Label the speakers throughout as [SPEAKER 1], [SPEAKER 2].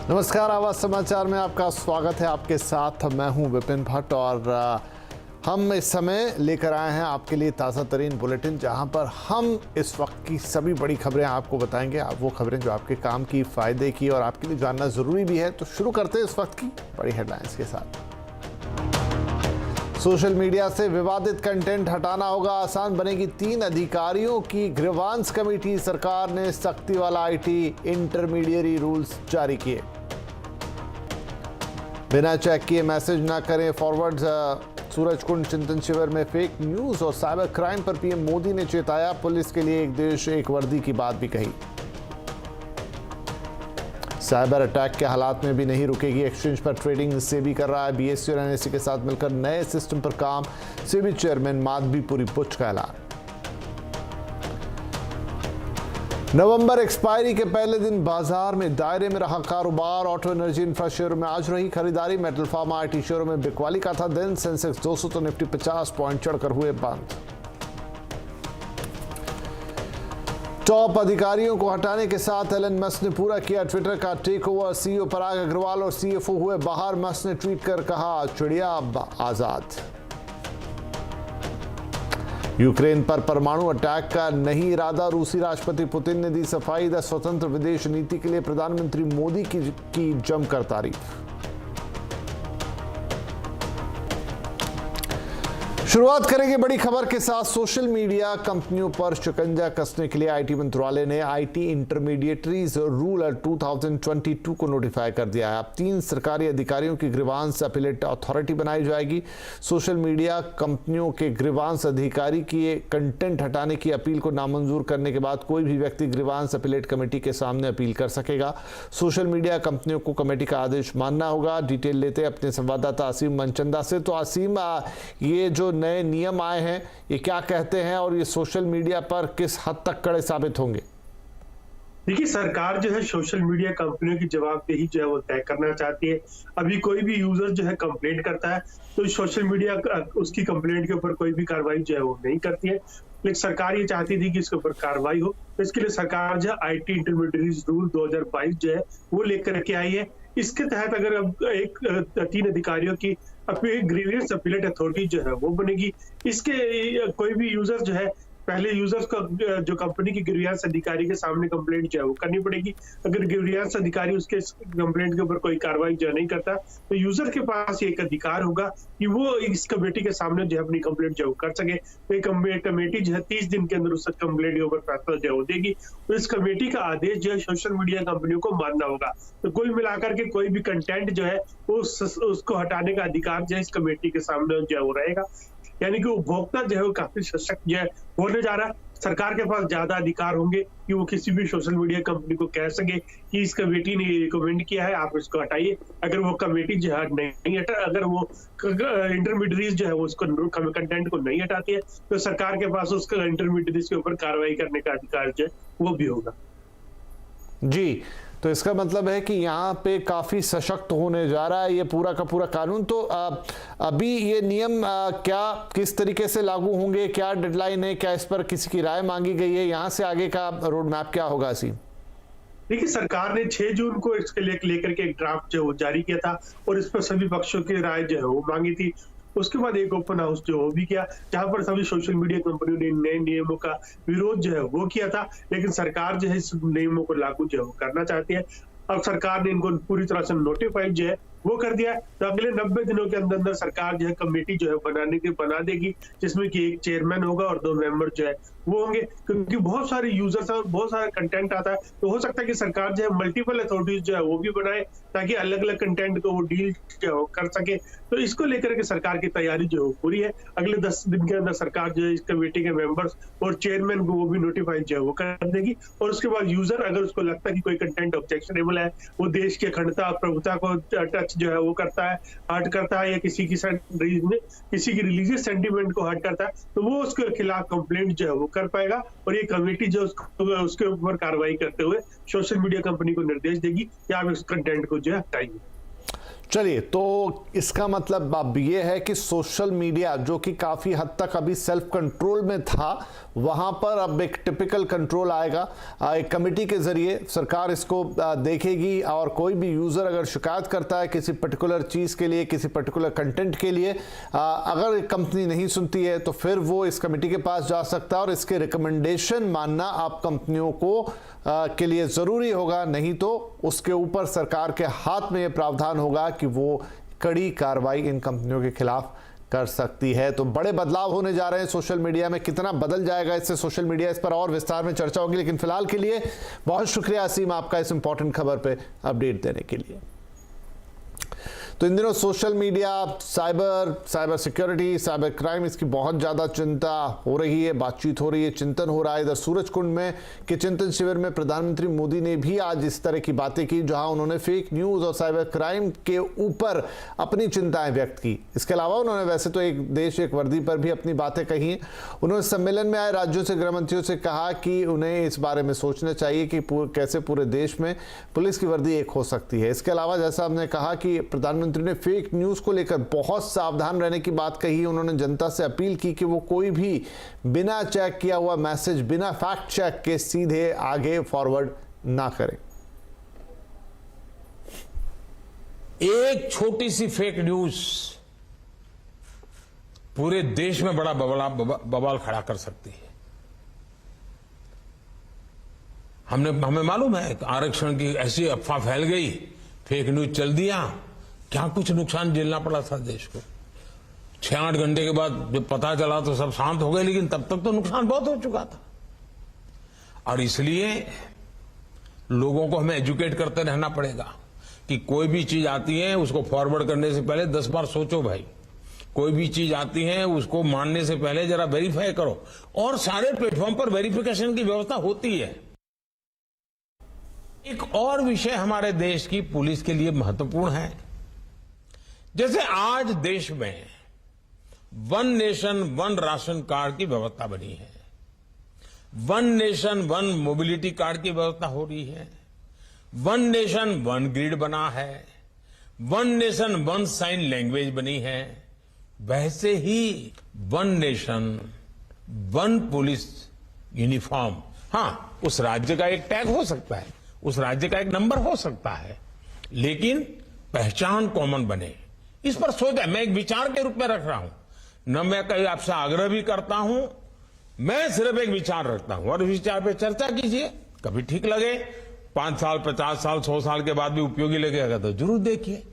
[SPEAKER 1] नमस्कार, आवाज समाचार में आपका स्वागत है। आपके साथ मैं हूं विपिन भट्ट और हम इस समय लेकर आए हैं आपके लिए ताज़ा तरीन बुलेटिन, जहां पर हम इस वक्त की सभी बड़ी खबरें आपको बताएंगे। आप वो खबरें जो आपके काम की, फायदे की और आपके लिए जानना जरूरी भी है। तो शुरू करते हैं इस वक्त की बड़ी हेडलाइंस के साथ। सोशल मीडिया से विवादित कंटेंट हटाना होगा आसान, बनेगी 3 अधिकारियों की ग्रीवांस कमेटी। सरकार ने सख्ती वाला आईटी इंटरमीडिएरी रूल्स जारी किए। बिना चेक किए मैसेज ना करें फॉरवर्ड। सूरजकुंड चिंतन शिविर में फेक न्यूज और साइबर क्राइम पर पीएम मोदी ने चेताया। पुलिस के लिए एक देश एक वर्दी की बात भी कही। साइबर अटैक के हालात में भी नहीं रुकेगी एक्सचेंज पर ट्रेडिंग, सेबी कर रहा है। बीएसई और एनएसई के साथ मिलकर नए सिस्टम पर काम। सेबी चेयरमैन माधवीपुरी पुच्छ का ऐलान। नवंबर एक्सपायरी के पहले दिन बाजार में दायरे में रहा कारोबार। ऑटो एनर्जी इंफ्रा शेयरों में आज रही खरीदारी। मेटल फार्मा आईटी शेयरों में बिकवाली का था दिन। सेंसेक्स 200 तो निफ्टी 50 पॉइंट चढ़कर हुए बंद। टॉप अधिकारियों को हटाने के साथ एलन मस्क ने पूरा किया ट्विटर का टेक ओवर। सीईओ पराग अग्रवाल और सीएफओ हुए बाहर। मस्क ने ट्वीट कर कहा, चिड़िया अब आजाद। यूक्रेन पर परमाणु अटैक का नहीं इरादा। रूसी राष्ट्रपति पुतिन ने दी सफाई। द स्वतंत्र विदेश नीति के लिए प्रधानमंत्री मोदी की जमकर तारीफ। शुरुआत करेंगे बड़ी खबर के साथ। सोशल मीडिया कंपनियों पर शिकंजा कसने के लिए आईटी मंत्रालय ने आईटी इंटरमीडिएटरीज रूल 2022 को नोटिफाई कर दिया है। अब 3 सरकारी अधिकारियों की ग्रीवांस अपीलेट अथॉरिटी बनाई जाएगी। सोशल मीडिया कंपनियों के ग्रीवांस अधिकारी की कंटेंट हटाने की अपील को नामंजूर करने के बाद कोई भी व्यक्ति ग्रीवांस अपीलेट कमेटी के सामने अपील कर सकेगा। सोशल मीडिया कंपनियों को कमेटी का आदेश मानना होगा। डिटेल लेते अपने संवाददाता असीम मनचंदा से। तो असीम, ये जो नए नियम आए हैं ये क्या कहते हैं और ये सोशल मीडिया पर किस हद तक कड़े साबित होंगे?
[SPEAKER 2] देखिए, सरकार जो है सोशल मीडिया कंपनियों की जवाबदेही जो है वो तय करना चाहती है। अभी कोई भी यूजर जो है कंप्लेंट करता है तो सोशल मीडिया उसकी कंप्लेंट के ऊपर कोई भी कार्रवाई जो है वो नहीं करती है, लेकिन सरकार ये चाहती थी कि इसके ऊपर कार्रवाई हो। तो इसके लिए सरकार जो है आईटी इंटरमीडिएटरीज रूल 2022 जो है वो लेकर के आई है। इसके तहत अगर अब 3 अधिकारियों की ग्रीवियंस अपीलेट अथॉरिटी जो है वो बनेगी। इसके कोई भी यूजर जो है पहले यूजर्स को जो कंपनी की ग्रीवियंस अधिकारी के सामने कंप्लेंट जो है वो करनी पड़ेगी। अगर ग्रीवियंस अधिकारी उसके कंप्लेंट के ऊपर कोई कार्रवाई जो नहीं करता तो यूजर के पास एक अधिकार होगा कि वो इस कमेटी के सामने जो है अपनी कंप्लेंट जो कर सके। तो कमेटी जो है 30 दिन के अंदर उस कंप्लेंट के ऊपर फैसला जो है देगी। तो इस कमेटी का आदेश जो है सोशल मीडिया कंपनियों को मानना होगा। तो कुल मिलाकर के कोई भी कंटेंट जो है उसको हटाने का अधिकार जो है इस कमेटी के सामने जो है वो रहेगा। यानी कि उपभोक्ता जो है वो काफी सशक्त जो है होने जा रहा है। सरकार के पास ज्यादा अधिकार होंगे कि वो किसी भी सोशल मीडिया कंपनी को कह सके कि इस कमेटी ने रिकमेंड किया है, आप इसको हटाइए। अगर वो कमेटी जो है नहीं हटा, अगर वो इंटरमीडिएटरीज जो है वो उसको कंटेंट को नहीं हटाती है तो सरकार के पास उसका इंटरमीडिएटरीज के ऊपर कार्रवाई करने का अधिकार जो है वो भी होगा।
[SPEAKER 1] जी, तो इसका मतलब है कि यहाँ पे काफ़ी सशक्त होने जा रहा है ये पूरा का पूरा कानून। तो अभी ये नियम क्या किस तरीके से लागू होंगे, क्या डेडलाइन है, क्या इस पर किसी की राय मांगी गई है, यहाँ से आगे का रोड मैप क्या होगा? सी
[SPEAKER 2] देखिए, सरकार ने 6 जून को इसके लेकर के एक ड्राफ्ट जो जारी किया था और इस पर सभी पक्षों की राय जो है वो मांगी थी। उसके बाद एक ओपन हाउस जो हो भी किया जहां पर सभी सोशल मीडिया कंपनियों ने नए नियमों का विरोध जो है वो किया था, लेकिन सरकार जो है इस नियमों को लागू जो है वो करना चाहती है। अब सरकार ने इनको पूरी तरह से नोटिफाइड जो है वो कर दिया। तो अगले 90 दिनों के अंदर अंदर सरकार जो है कमेटी जो है बना देगी, जिसमें कि एक चेयरमैन होगा और 2 मेंबर जो है वो होंगे। क्योंकि बहुत सारे यूजर्स और बहुत सारा कंटेंट आता है तो हो सकता है कि सरकार जो है मल्टीपल अथॉरिटीज जो है वो भी बनाए ताकि अलग अलग कंटेंट को वो डील कर सके। तो इसको लेकर के सरकार की तैयारी जो है पूरी है। अगले 10 दिन के अंदर सरकार जो है इस कमेटी के मेंबर्स और चेयरमैन को वो भी नोटिफाइड जो है वो कर देगी। और उसके बाद यूजर अगर उसको लगता है कि कोई कंटेंट ऑब्जेक्शनेबल है, वो देश की अखंडता प्रभुता को टच जो है वो करता है, हर्ट करता है, या किसी की रिलीजियस सेंटिमेंट को हर्ट करता है, तो वो उसके खिलाफ कंप्लेंट जो है वो कर पाएगा। और ये कमेटी जो उसके ऊपर कार्रवाई करते हुए सोशल मीडिया कंपनी को निर्देश देगी कि आप इस कंटेंट को जो है हटाइए।
[SPEAKER 1] चलिए, तो इसका मतलब अब ये है कि सोशल मीडिया जो कि काफ़ी हद तक अभी सेल्फ कंट्रोल में था, वहाँ पर अब एक टिपिकल कंट्रोल आएगा। एक कमेटी के ज़रिए सरकार इसको देखेगी और कोई भी यूज़र अगर शिकायत करता है किसी पर्टिकुलर चीज़ के लिए, किसी पर्टिकुलर कंटेंट के लिए, अगर कंपनी नहीं सुनती है तो फिर वो इस कमेटी के पास जा सकता है और इसके रिकमेंडेशन मानना आप कंपनियों को के लिए ज़रूरी होगा, नहीं तो उसके ऊपर सरकार के हाथ में ये प्रावधान होगा कि वो कड़ी कार्रवाई इन कंपनियों के खिलाफ कर सकती है। तो बड़े बदलाव होने जा रहे हैं सोशल मीडिया में, कितना बदल जाएगा इससे सोशल मीडिया, इस पर और विस्तार में चर्चा होगी। लेकिन फिलहाल के लिए बहुत शुक्रिया असीम आपका इस इंपॉर्टेंट खबर पे अपडेट देने के लिए। तो इन दिनों social media, cyber security, cyber crime, इसकी बहुत ज़्यादा चिंता हो रही है, बातचीत हो रही है, चिंतन हो रहा है। इधर सूरजकुंड में के चिंतन शिविर में प्रधानमंत्री मोदी ने भी आज इस तरह की बातें की, जहां उन्होंने फेक न्यूज़ और साइबर क्राइम के ऊपर अपनी चिंताएं व्यक्त की। इसके अलावा उन्होंने वैसे तो एक देश एक वर्दी पर भी अपनी बातें कही हैं। उन्होंने सम्मेलन में आए राज्यों से गृह मंत्रियों से कहा कि उन्हें इस बारे में सोचना चाहिए कि कैसे पूरे देश में पुलिस की वर्दी एक हो सकती है। इसके अलावा जैसा हमने कहा कि प्रधानमंत्री ने फेक न्यूज़ को लेकर बहुत सावधान रहने की बात कही। उन्होंने जनता से अपील की कि वो कोई भी बिना चेक किया हुआ मैसेज, बिना फैक्ट चेक के सीधे आगे फॉरवर्ड ना करें।
[SPEAKER 3] एक छोटी सी फेक न्यूज पूरे देश में बड़ा बवाल खड़ा कर सकती है। हमें मालूम है आरक्षण की ऐसी अफवाह फैल गई, फेक न्यूज चल दिया, क्या कुछ नुकसान झेलना पड़ा था देश को। 6-8 घंटे के बाद जब पता चला तो सब शांत हो गए, लेकिन तब तक तो नुकसान बहुत हो चुका था। और इसलिए लोगों को हमें एजुकेट करते रहना पड़ेगा कि कोई भी चीज आती है उसको फॉरवर्ड करने से पहले 10 बार सोचो भाई। कोई भी चीज आती है उसको मानने से पहले जरा वेरीफाई करो, और सारे प्लेटफॉर्म पर वेरिफिकेशन की व्यवस्था होती है। एक और विषय हमारे देश की पुलिस के लिए महत्वपूर्ण है। जैसे आज देश में one nation one ration card की व्यवस्था बनी है, one nation one mobility card की व्यवस्था हो रही है, वन नेशन वन ग्रिड बना है, one nation one sign language बनी है, वैसे ही one nation one police uniform. हाँ, उस राज्य का एक टैग हो सकता है, उस राज्य का एक नंबर हो सकता है, लेकिन पहचान कॉमन बने, इस पर सोचा। मैं एक विचार के रूप में रख रहा हूं, न मैं कहीं आपसे आग्रह भी करता हूं, मैं सिर्फ एक विचार रखता हूं और इस विचार पे चर्चा कीजिए। कभी ठीक लगे, 5 साल 50 साल 100 साल के बाद भी उपयोगी लगेगा तो जरूर देखिए।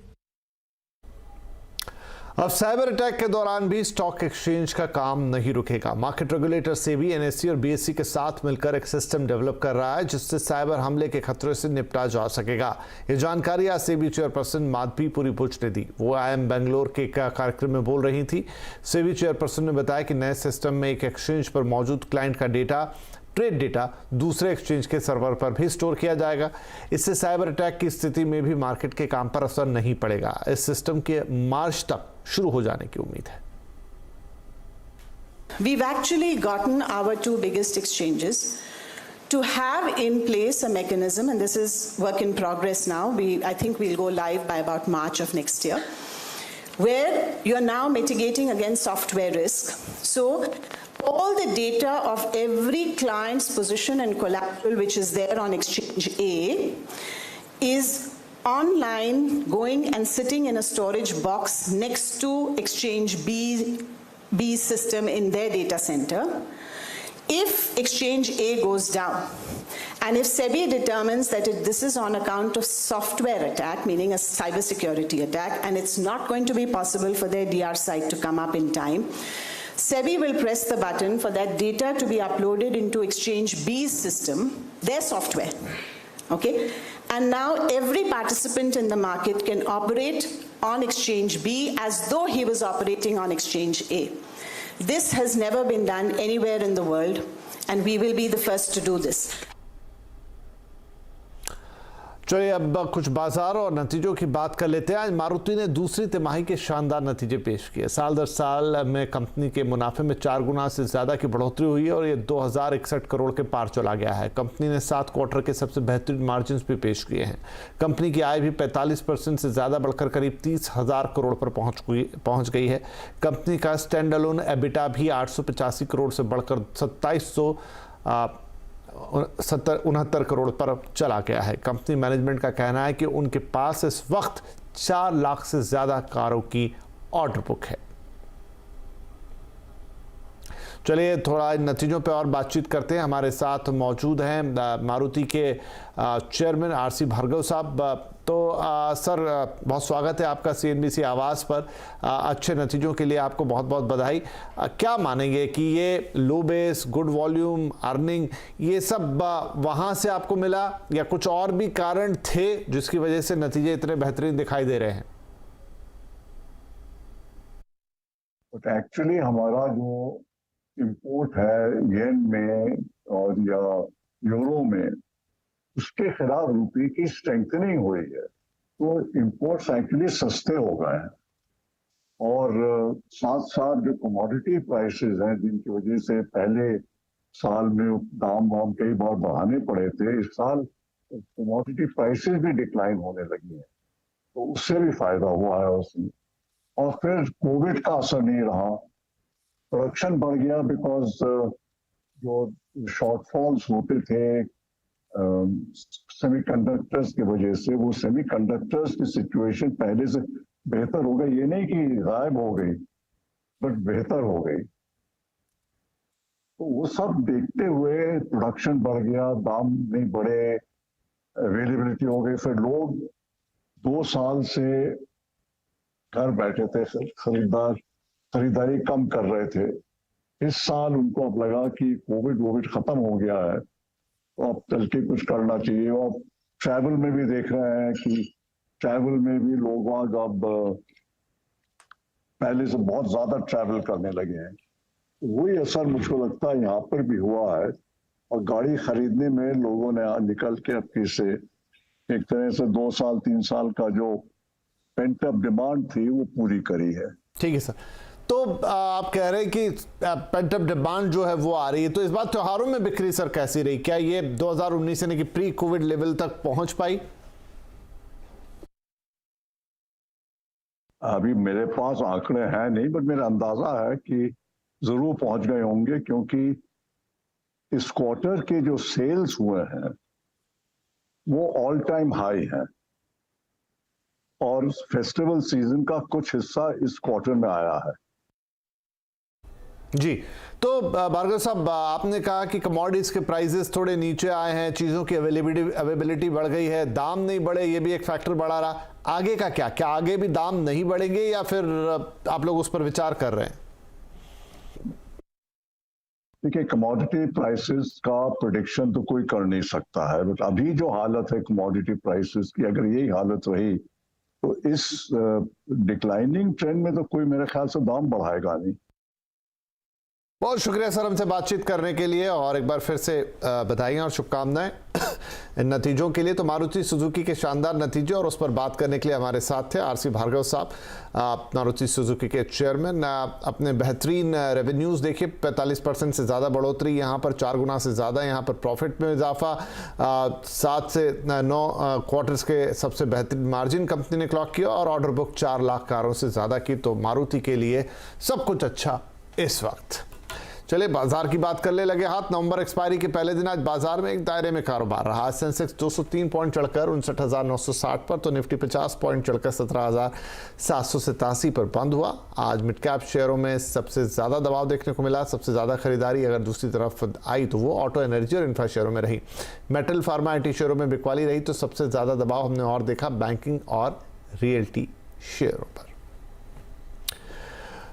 [SPEAKER 1] अब साइबर अटैक के दौरान भी स्टॉक एक्सचेंज का काम नहीं रुकेगा। मार्केट रेगुलेटर सेबी, एनएससी और बीएसई के साथ मिलकर एक सिस्टम डेवलप कर रहा है जिससे साइबर हमले के खतरे से निपटा जा सकेगा। ये जानकारी आज सेबी चेयरपर्सन माधवी पुरीपुच ने दी। वो IIM बेंगलोर के कार्यक्रम में बोल रही थी। सेबी चेयरपर्सन ने बताया कि नए सिस्टम में एक एक्सचेंज पर मौजूद क्लाइंट का डेटा, ट्रेड डेटा दूसरे एक्सचेंज के सर्वर पर भी स्टोर किया जाएगा। इससे साइबर अटैक की स्थिति में भी मार्केट के काम पर असर नहीं पड़ेगा। इस सिस्टम के मार्च तक शुरू हो जाने की उम्मीद है।
[SPEAKER 4] We've actually gotten our 2 biggest exchanges to have in place a mechanism, and this is work in progress now. I think we'll go live by about March of next year, where you're now mitigating against software risk. So all the data of every client's position and collateral which is there on exchange A is online, going and sitting in a storage box next to exchange B's system in their data center. If exchange A goes down, and if SEBI determines that this is on account of software attack, meaning a cybersecurity attack, and it's not going to be possible for their DR site to come up in time, SEBI will press the button for that data to be uploaded into exchange B's system, their software. Okay? And now every participant in the market can operate on exchange B as though he was operating on exchange A. This has never been done anywhere in the world, and we will be the first to do this.
[SPEAKER 1] चलिए अब कुछ बाजार और नतीजों की बात कर लेते हैं। आज मारुति ने दूसरी तिमाही के शानदार नतीजे पेश किए। साल दर साल में कंपनी के मुनाफे में 4 गुना से ज़्यादा की बढ़ोतरी हुई है और ये 2061 करोड़ के पार चला गया है। कंपनी ने 7 क्वार्टर के सबसे बेहतरीन मार्जिन भी पेश किए हैं। कंपनी की आय भी 45% से ज़्यादा बढ़कर करीब 30,000 करोड़ पर पहुँच गई है। कंपनी का स्टैंड अलोन एबिटा भी 885 करोड़ से बढ़कर 2769 करोड़ पर चला गया है। कंपनी मैनेजमेंट का कहना है कि उनके पास इस वक्त 4 लाख से ज्यादा कारों की ऑर्डर बुक है। चलिए थोड़ा इन नतीजों पे और बातचीत करते हैं। हमारे साथ मौजूद हैं मारुति के चेयरमैन आरसी भार्गव साहब। तो सर बहुत स्वागत है आपका सीएनबीसी आवाज़ पर। अच्छे नतीजों के लिए आपको बहुत बहुत बधाई। क्या मानेंगे कि ये लो बेस, गुड वॉल्यूम, अर्निंग, ये सब वहाँ से आपको मिला या कुछ और भी कारण थे जिसकी वजह से नतीजे इतने बेहतरीन दिखाई दे रहे हैं?
[SPEAKER 5] एक्चुअली हमारा जो इंपोर्ट है येन में और या यूरो में, उसके खिलाफ रुपये की स्ट्रेंथनिंग हुई है, तो इंपोर्ट्स एक्चुअली सस्ते हो गए हैं। और साथ साथ जो कमोडिटी प्राइसेस हैं, जिनकी वजह से पहले साल में दाम वाम कई बार बढ़ाने पड़े थे, इस साल कमोडिटी प्राइसेस भी डिक्लाइन होने लगी हैं, तो उससे भी फायदा हुआ है उसमें। और फिर कोविड का असर नहीं रहा, प्रोडक्शन बढ़ गया बिकॉज जो शॉर्टफॉल्स होते थे सेमीकंडक्टर्स की वजह से, वो सेमीकंडक्टर्स की सिचुएशन पहले से बेहतर हो गई। ये नहीं कि गायब हो गई, बट बेहतर हो गई। तो वो सब देखते हुए प्रोडक्शन बढ़ गया, दाम नहीं बढ़े, अवेलेबिलिटी हो गई। फिर लोग 2 साल से घर बैठे थे, खरीदारी कम कर रहे थे। इस साल उनको अब लगा कि कोविड खत्म हो गया है, तो अब चल के कुछ करना चाहिए। और ट्रैवल में भी देख रहे हैं कि ट्रैवल में भी लोग अब पहले से बहुत ज्यादा ट्रैवल करने लगे हैं। वही असर मुझको लगता है यहाँ पर भी हुआ है। और गाड़ी खरीदने में लोगों ने निकल के अपनी से एक तरह से 2 साल 3 साल का जो पेंट अप डिमांड थी वो पूरी करी है।
[SPEAKER 1] ठीक है सर, तो आप कह रहे हैं कि पेंट अप डिमांड जो है वो आ रही है, तो इस बार त्योहारों में बिक्री सर कैसी रही? क्या ये 2019 यानी कि प्री कोविड लेवल तक पहुंच पाई?
[SPEAKER 5] अभी मेरे पास आंकड़े हैं नहीं, बट मेरा अंदाजा है कि जरूर पहुंच गए होंगे, क्योंकि इस क्वार्टर के जो सेल्स हुए हैं वो ऑल टाइम हाई है। और फेस्टिवल सीजन का कुछ हिस्सा इस क्वार्टर में आया है।
[SPEAKER 1] जी, तो भार्गव साहब आपने कहा कि कमोडिटीज के प्राइसेस थोड़े नीचे आए हैं, चीज़ों की अवेलेबिलिटी बढ़ गई है, दाम नहीं बढ़े, ये भी एक फैक्टर बढ़ा रहा। आगे का क्या आगे भी दाम नहीं बढ़ेंगे या फिर आप लोग उस पर विचार कर रहे हैं?
[SPEAKER 5] देखिए, कमोडिटी प्राइसेस का प्रेडिक्शन तो कोई कर नहीं सकता है, बट अभी जो हालत है कमोडिटी प्राइसेस की, अगर यही हालत रही तो इस डिक्लाइनिंग ट्रेंड में तो कोई मेरे ख्याल से दाम बढ़ाएगा नहीं।
[SPEAKER 1] बहुत शुक्रिया सर हमसे बातचीत करने के लिए, और एक बार फिर से बधाई और शुभकामनाएं इन नतीजों के लिए। तो मारुति सुजुकी के शानदार नतीजे और उस पर बात करने के लिए हमारे साथ थे आरसी भार्गव साहब, मारुति सुजुकी के चेयरमैन। अपने बेहतरीन रेवेन्यूज़ देखिए, 45% से ज़्यादा बढ़ोतरी, यहाँ पर 4 गुना से ज़्यादा, यहाँ पर प्रॉफिट में इजाफा, 7 से 9 क्वार्टर्स के सबसे बेहतरीन मार्जिन कंपनी ने क्लॉक किया और ऑर्डर बुक 4 लाख कारों से ज़्यादा की। तो मारुति के लिए सब कुछ अच्छा इस वक्त। चलिए बाजार की बात करने लगे हाथ। नवंबर एक्सपायरी के पहले दिन आज बाजार में एक दायरे में कारोबार रहा। सेंसेक्स 203 पॉइंट चढ़कर 59,960 पर, तो निफ्टी 50 पॉइंट चढ़कर 17,787 पर बंद हुआ। आज मिड कैप शेयरों में सबसे ज़्यादा दबाव देखने को मिला। सबसे ज़्यादा खरीदारी अगर दूसरी तरफ आई तो वो ऑटो, एनर्जी और इंफ्रा शेयरों में रही। मेटल, फार्मा, आईटी शेयरों में बिकवाली रही। तो सबसे ज़्यादा दबाव हमने और देखा बैंकिंग और रियल्टी शेयरों पर।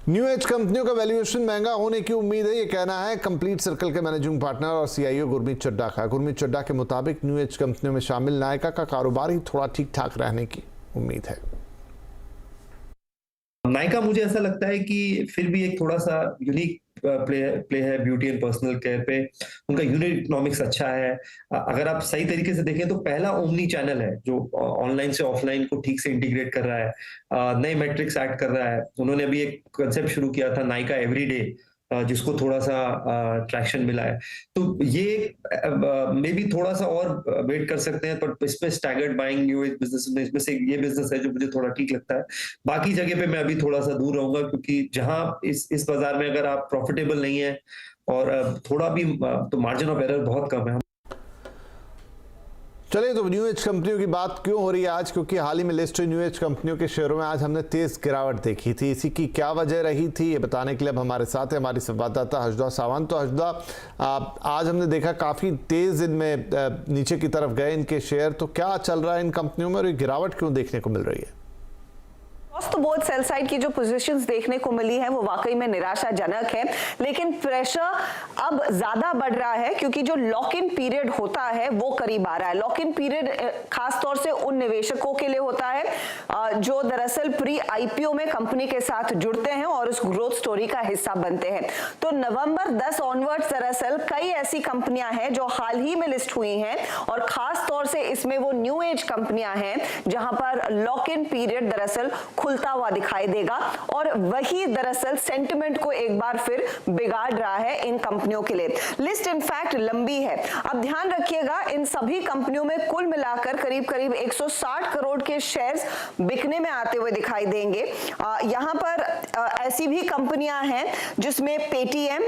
[SPEAKER 1] न्यू एज कंपनियों का वैल्यूएशन महंगा होने की उम्मीद है, ये कहना है कंप्लीट सर्कल के मैनेजिंग पार्टनर और सीईओ गुरमीत चड्ढा का। गुरमीत चड्ढा के मुताबिक न्यू एज कंपनियों में शामिल नायका का कारोबार ही थोड़ा ठीक ठाक रहने की उम्मीद है।
[SPEAKER 6] नायका मुझे ऐसा लगता है कि फिर भी एक थोड़ा सा यूनिक प्ले है ब्यूटी एंड पर्सनल केयर पे, उनका यूनिट इकोनॉमिक्स अच्छा है। अगर आप सही तरीके से देखें तो पहला ओमनी चैनल है जो ऑनलाइन से ऑफलाइन को ठीक से इंटीग्रेट कर रहा है, नए मैट्रिक्स ऐड कर रहा है। उन्होंने अभी एक कंसेप्ट शुरू किया था नायका एवरीडे, जिसको थोड़ा सा ट्रैक्शन मिला है। तो ये मे बी थोड़ा सा और वेट कर सकते हैं, पर इसमें staggered buying new age business में इसमें से ये बिजनेस है जो मुझे थोड़ा ठीक लगता है। बाकी जगह पे मैं अभी थोड़ा सा दूर रहूंगा, क्योंकि जहां इस बाजार में अगर आप प्रॉफिटेबल नहीं है और थोड़ा भी तो मार्जिन ऑफ एरर बहुत कम है।
[SPEAKER 1] चलिए, तो न्यू एज कंपनियों की बात क्यों हो रही है आज? क्योंकि हाल ही में लिस्ट न्यू एज कंपनियों के शेयरों में आज हमने तेज गिरावट देखी थी। इसी की क्या वजह रही थी, ये बताने के लिए अब हमारे साथ है हमारी संवाददाता हर्षदा सावंत। तो हर्षदा, आज हमने देखा काफी तेज इनमें नीचे की तरफ गए इनके शेयर, तो क्या चल रहा है इन कंपनियों में और ये गिरावट क्यों देखने को मिल रही है?
[SPEAKER 7] तो बहुत सेल साइड की जो पोजीशंस देखने को मिली है वो वाकई में निराशाजनक है, लेकिन प्रेशर अब ज्यादा बढ़ रहा है क्योंकि जो लॉक इन पीरियड होता है वो करीब आ रहा है। लॉक इन पीरियड खासतौर से उन निवेशकों के लिए होता है जो दरअसल प्री आईपीओ में कंपनी के साथ जुड़ते हैं और उस ग्रोथ स्टोरी का हिस्सा बनते हैं। तो नवंबर 10 ऑनवर्ड्स दरअसल कई ऐसी कंपनियां हैं जो हाल ही में लिस्ट हुई हैं और खास तौर से इसमें वो न्यू एज कंपनियां हैं जहां पर लॉक इन पीरियड दरअसल खुलता हुआ दिखाई देगा और वही दरअसल सेंटिमेंट को एक बार फिर बिगाड़ रहा है इन कंपनियों के लिए। लिस्ट इनफैक्ट लंबी है। अब ध्यान रखिएगा, इन सभी कंपनियों में कुल मिलाकर करीब करीब 160 करोड़ के शेयर्स बिकने में आते हुए दिखाई देंगे। यहां पर ऐसी भी कंपनियां हैं जिसमें पेटीएम,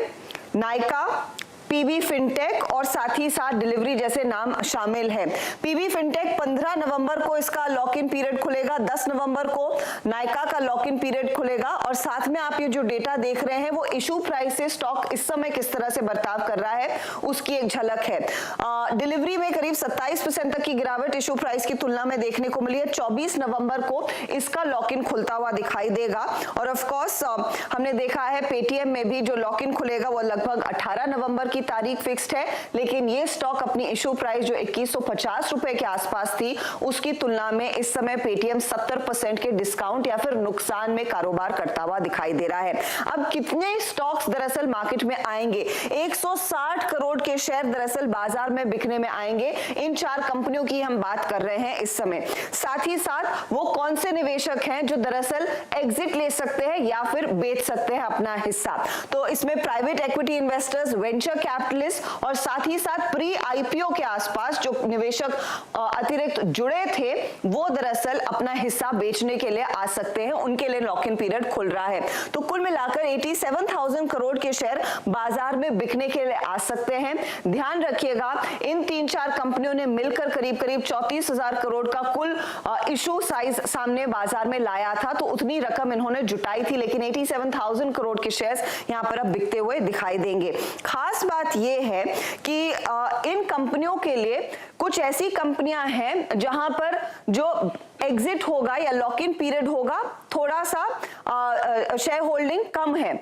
[SPEAKER 7] नायका, पीबी फिनटेक और साथ ही साथ डिलीवरी जैसे नाम शामिल है। पीबी फिनटेक 15 नवंबर को इसका लॉक इन पीरियड खुलेगा, 10 नवंबर को नायका का लॉक इन पीरियड खुलेगा और साथ में आप ये जो डेटा देख रहे हैं वो इशू प्राइस से स्टॉक इस समय किस तरह से बर्ताव कर रहा है उसकी एक झलक है। डिलीवरी में करीब 27% तक की गिरावट इशू प्राइस की तुलना में देखने को मिली है। 24 नवंबर को इसका लॉक इन खुलता हुआ दिखाई देगा और ऑफ कोर्स हमने देखा है पेटीएम में भी जो लॉक इन खुलेगा वो लगभग 18 नवंबर की तारीख फिक्स्ड है, लेकिन ये स्टॉक अपनी इशू प्राइस जो 2150 रुपए के आसपास थी उसकी तुलना में इस समय पेटीएम 70% के डिस्काउंट या फिर नुकसान में कारोबार करता हुआ दिखाई दे रहा है। अब कितने स्टॉक्स दरअसल मार्केट में आएंगे? 160 करोड़ के शेयर दरअसल बाजार में बिकने में आएंगे। इन 4 कंपनियों की हम बात कर रहे हैं इस समय। साथ ही साथ वो कौन से निवेशक हैं जो दरअसल एग्जिट ले सकते हैं या फिर बेच सकते हैं अपना हिस्सा? तो इसमें private equity investors, venture capitalist और साथ ही साथ प्री आईपीओ के आसपास जो निवेशक अतिरिक्त जुड़े थे वो दरअसल अपना हिस्सा बेचने के लिए आ सकते हैं, उनके लिए लॉक इन पीरियड खुल रहा है। तो कुल मिलाकर 87,000 करोड़ के शेयर बाजार में बिकने के लिए आ सकते हैं। ध्यान रखिएगा, इन 3-4 कंपनियों ने मिलकर करीब करीब 34,000 करोड़ का कुल इशू साइज सामने बाजार में लाया था, तो उतनी रकम इन्होंने जुटाई थी, लेकिन 87,000 करोड़ के शेयर्स यहां पर अब बिकते हुए दिखाई देंगे। खास बात यह है कि इन कंपनियों के लिए कुछ ऐसी कंपनियां हैं जहां पर जो एग्जिट होगा या लॉक इन पीरियड होगा थोड़ा सा शेयर होल्डिंग कम है।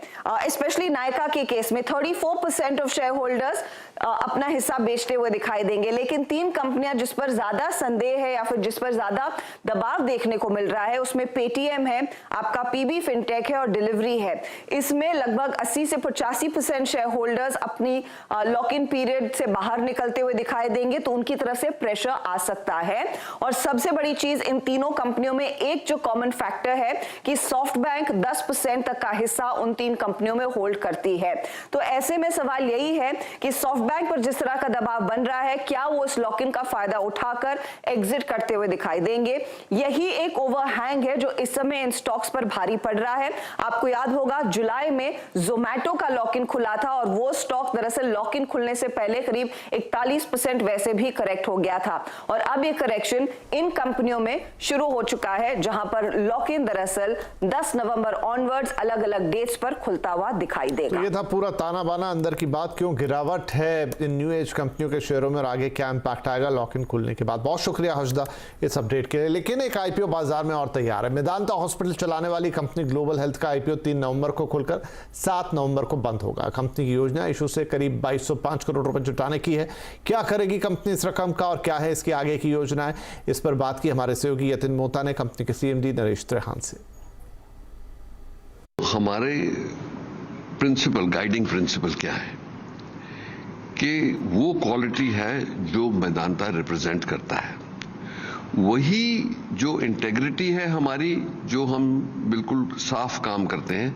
[SPEAKER 7] स्पेशली नायका के केस में 34% ऑफ शेयर होल्डर्स अपना हिस्सा बेचते हुए दिखाई देंगे। लेकिन 3 कंपनियां जिस पर ज्यादा संदेह है या फिर जिस पर ज्यादा दबाव देखने को मिल रहा है उसमें पेटीएम है, आपका पीबी फिनटेक है और डिलीवरी है। इसमें लगभग 80 से 85% शेयर होल्डर्स अपनी लॉक इन पीरियड से बाहर निकलते हुए दिखाई देंगे, तो उनकी तरफ से प्रेशर आ सकता है। और सबसे बड़ी चीज इन तीनों कंपनियों में एक जो कॉमन फैक्टर है कि सॉफ्ट बैंक 10% तक का हिस्सा उन 3 कंपनियों में होल्ड करती है। तो ऐसे में सवाल यही है कि सॉफ्ट बैंक पर जिस तरह का दबाव बन रहा है, क्या वो इस लॉक इन का फायदा उठाकर एग्जिट करते हुए दिखाई देंगे? यही एक ओवरहैंग है जो इस समय इन स्टॉक्स पर भारी पड़ रहा है। आपको याद होगा जुलाई में जोमैटो का लॉक इन खुला था और वो स्टॉक दरअसल लॉक इन खुलने से पहले करीब 41% वैसे भी करेक्ट हो गया था और अब ये करेक्शन इन कंपनियों में शुरू हो चुका है जहां पर लॉक इन दरअसल 10 नवंबर ऑनवर्ड्स अलग अलग डेट्स पर खुलता हुआ दिखाई देगा।
[SPEAKER 1] तो ये था पूरा ताना बाना अंदर की बात, क्यों गिरावट है इन न्यू एज कंपनियों के शेयरों में और आगे क्या इंपैक्ट आएगा लॉक इन खुलने के बाद। बहुत शुक्रिया हर्षदा इस अपडेट के लिए। लेकिन एक आईपीओ बाजार में और तैयार है। मेदांता हॉस्पिटल चलाने वाली कंपनी ग्लोबल हेल्थ का आईपीओ 3 नवंबर को खुलकर 7 नवंबर को बंद होगा। कंपनी की योजना इशू से करीब 2205 करोड़ रुपए जुटाने की है। क्या करेगी कंपनी इस रकम का और क्या है इसकी आगे की योजना है, इस पर बात की हमारे सहयोगी यतिन मोता ने कंपनी के सीएमडी नरेश त्रेहान से।
[SPEAKER 8] हमारे प्रिंसिपल, गाइडिंग प्रिंसिपल क्या है कि वो क्वालिटी है जो मैदानता रिप्रेजेंट करता है, वही जो इंटेग्रिटी है हमारी, जो हम बिल्कुल साफ काम करते हैं,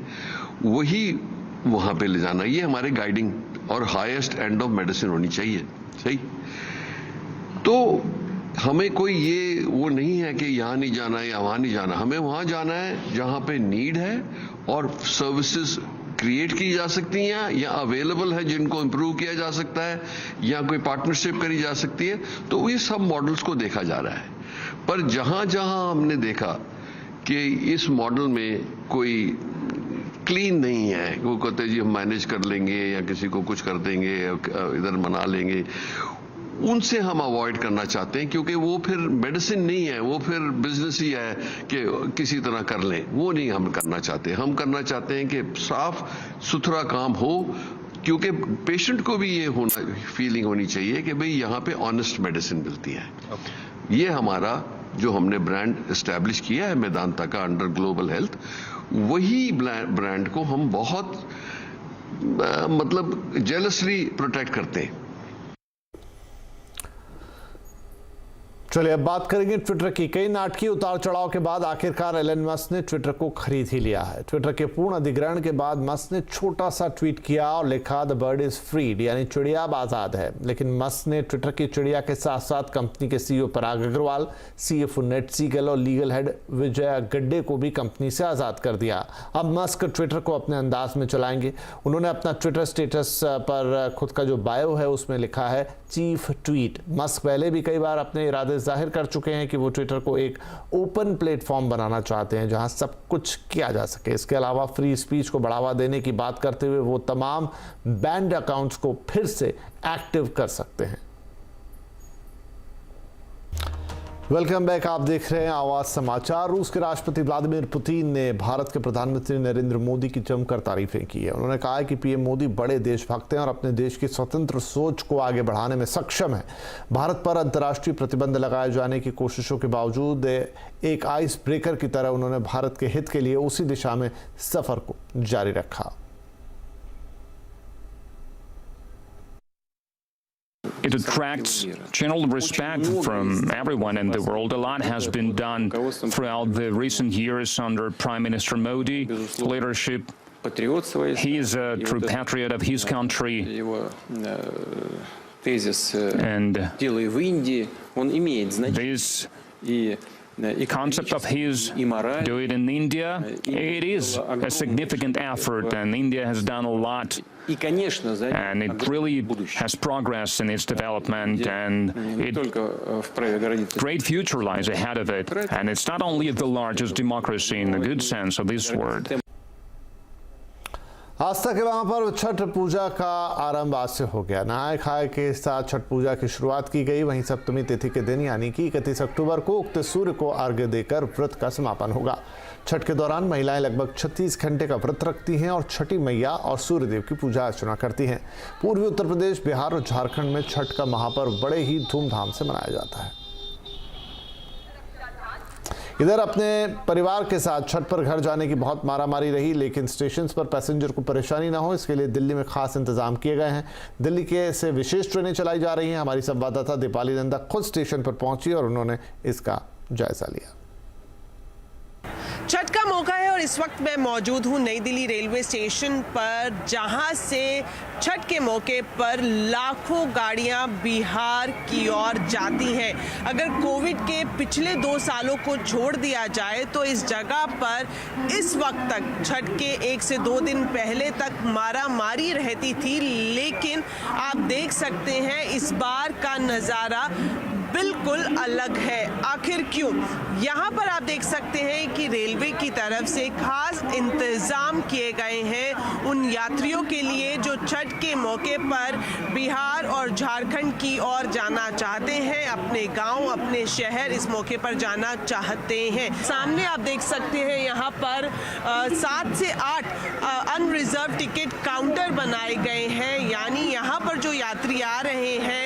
[SPEAKER 8] वही वहां पे ले जाना, ये हमारे गाइडिंग और हाईएस्ट एंड ऑफ मेडिसिन होनी चाहिए। सही, तो हमें कोई ये वो नहीं है कि यहां नहीं जाना या वहां नहीं जाना, हमें वहां जाना है जहां पे नीड है और सर्विसेज क्रिएट की जा सकती हैं या अवेलेबल है जिनको इंप्रूव किया जा सकता है या कोई पार्टनरशिप करी जा सकती है, तो ये सब मॉडल्स को देखा जा रहा है। पर जहां जहां हमने देखा कि इस मॉडल में कोई क्लीन नहीं है, वो कहते जी हम मैनेज कर लेंगे या किसी को कुछ कर देंगे या इधर मना लेंगे, उनसे हम अवॉइड करना चाहते हैं, क्योंकि वो फिर मेडिसिन नहीं है, वो फिर बिजनेस ही है कि किसी तरह कर लें, वो नहीं हम करना चाहते। हम करना चाहते हैं कि साफ सुथरा काम हो, क्योंकि पेशेंट को भी ये होना फीलिंग होनी चाहिए कि भाई यहाँ पे ऑनेस्ट मेडिसिन मिलती है। ये हमारा जो हमने ब्रांड एस्टैब्लिश किया है मेदांता का अंडर ग्लोबल हेल्थ, वही ब्रांड को हम बहुत मतलब जेलसली प्रोटेक्ट करते हैं।
[SPEAKER 1] चलिए अब बात करेंगे ट्विटर की। कई नाटकीय उतार चढ़ाव के बाद आखिरकार एलन मस्क ने ट्विटर को खरीद ही लिया है। ट्विटर के पूर्ण अधिग्रहण के बाद मस्क ने छोटा सा ट्वीट किया और लिखा द बर्ड इज फ्रीड, यानी चिड़िया अब आजाद है। लेकिन मस्क ने ट्विटर की चिड़िया के साथ साथ कंपनी के सीईओ पराग अग्रवाल, सीएफओ नेट सीगल और लीगल हेड विजय गड्डे को भी कंपनी से आजाद कर दिया। अब मस्क ट्विटर को अपने अंदाज में चलाएंगे। उन्होंने अपना ट्विटर स्टेटस पर खुद का जो बायो है उसमें लिखा है चीफ ट्वीट। मस्क पहले भी कई बार अपने इरादे जाहिर कर चुके हैं कि वो ट्विटर को एक ओपन प्लेटफॉर्म बनाना चाहते हैं जहां सब कुछ किया जा सके। इसके अलावा फ्री स्पीच को बढ़ावा देने की बात करते हुए वो तमाम बैंड अकाउंट्स को फिर से एक्टिव कर सकते हैं। वेलकम बैक, आप देख रहे हैं आवाज समाचार। रूस के राष्ट्रपति व्लादिमीर पुतिन ने भारत के प्रधानमंत्री नरेंद्र मोदी की जमकर तारीफें की है। उन्होंने कहा है कि पीएम मोदी बड़े देशभक्त हैं और अपने देश की स्वतंत्र सोच को आगे बढ़ाने में सक्षम है। भारत पर अंतर्राष्ट्रीय प्रतिबंध लगाए जाने की कोशिशों के बावजूद एक आइस ब्रेकर की तरह उन्होंने भारत के हित के लिए उसी दिशा में सफर को जारी रखा।
[SPEAKER 9] It attracts general respect from everyone in the world. A lot has been done throughout the recent years under Prime Minister Modi's leadership. He is a true patriot of his country. And this concept of his, do it in India, it is a significant effort, and India has done a lot. And it really has progressed in its development, and great future lies ahead of it. And it's not only the largest democracy in the good sense of this word.
[SPEAKER 1] आस्था के वहां पर छठ पूजा का आरंभ आज से हो गया। नहाय खाए के साथ छठ पूजा की शुरुआत की गई। वहीं सप्तमी तिथि के दिन यानी कि 31 अक्टूबर को उगते सूर्य को अर्घ्य देकर व्रत का समापन होगा। छठ के दौरान महिलाएं लगभग 36 घंटे का व्रत रखती हैं और छठी मैया और सूर्यदेव की पूजा अर्चना करती हैं। पूर्वी उत्तर प्रदेश, बिहार और झारखंड में छठ का महापर्व बड़े ही धूमधाम से मनाया जाता है। इधर अपने परिवार के साथ छठ पर घर जाने की बहुत मारामारी रही, लेकिन स्टेशन पर पैसेंजर को परेशानी ना हो इसके लिए दिल्ली में खास इंतजाम किए गए हैं। दिल्ली के से विशेष ट्रेनें चलाई जा रही हैं। हमारी संवाददाता दीपाली नंदा खुद स्टेशन पर पहुंची और उन्होंने इसका जायजा लिया।
[SPEAKER 10] छठ का मौका है और इस वक्त मैं मौजूद हूँ नई दिल्ली रेलवे स्टेशन पर, जहां से छठ के मौके पर लाखों गाड़ियां बिहार की ओर जाती हैं। अगर कोविड के पिछले 2 सालों को छोड़ दिया जाए तो इस जगह पर इस वक्त तक छठ के 1 से 2 दिन पहले तक मारामारी रहती थी, लेकिन आप देख सकते हैं इस बार का नज़ारा बिल्कुल अलग है। आखिर क्यों? यहाँ पर आप देख सकते हैं कि रेलवे की तरफ से खास इंतजाम किए गए हैं उन यात्रियों के लिए जो छठ के मौके पर बिहार और झारखंड की ओर जाना चाहते हैं, अपने गांव, अपने शहर इस मौके पर जाना चाहते हैं। सामने आप देख सकते हैं यहाँ पर 7 से 8 अनरिजर्व टिकट काउंटर बनाए गए हैं, यानी यहाँ पर जो यात्री आ रहे हैं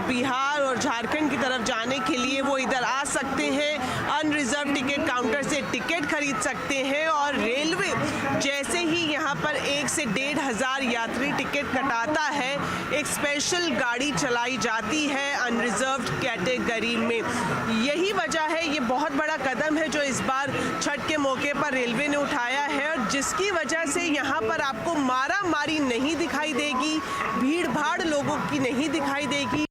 [SPEAKER 10] बिहार और झारखंड की तरफ जाने के लिए वो इधर आ सकते हैं, अनरिजर्व टिकट काउंटर से टिकट खरीद सकते हैं और रेलवे जैसे ही यहाँ पर 1 से 1.5 कटाता है एक स्पेशल गाड़ी चलाई जाती है अनरिजर्व्ड कैटेगरी में। यही वजह है, ये बहुत बड़ा कदम है जो इस बार छठ के मौके पर रेलवे ने उठाया है, और जिसकी वजह से यहाँ पर आपको मारा मारी नहीं दिखाई देगी, भीड़ भाड़ लोगों की नहीं दिखाई देगी।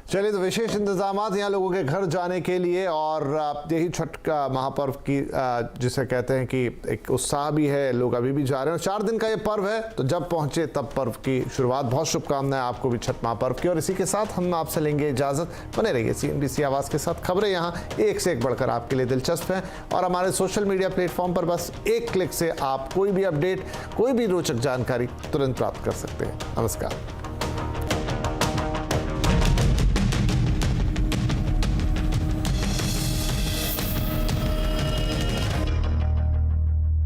[SPEAKER 1] चलिए, तो विशेष इंतजाम यहाँ लोगों के घर जाने के लिए, और यही छठ का महापर्व की जिसे कहते हैं कि एक उत्साह भी है, लोग अभी भी जा रहे हैं। 4 दिन का ये पर्व है, तो जब पहुंचे तब पर्व की शुरुआत। बहुत शुभकामनाएं आपको भी छठ महापर्व की। और इसी के साथ हम आपसे लेंगे इजाजत। बने रहिए CNBC आवाज के साथ। खबरें यहाँ एक से एक बढ़कर आपके लिए दिलचस्प हैं, और हमारे सोशल मीडिया प्लेटफॉर्म पर बस एक क्लिक से आप कोई भी अपडेट, कोई भी रोचक जानकारी तुरंत प्राप्त कर सकते हैं। नमस्कार।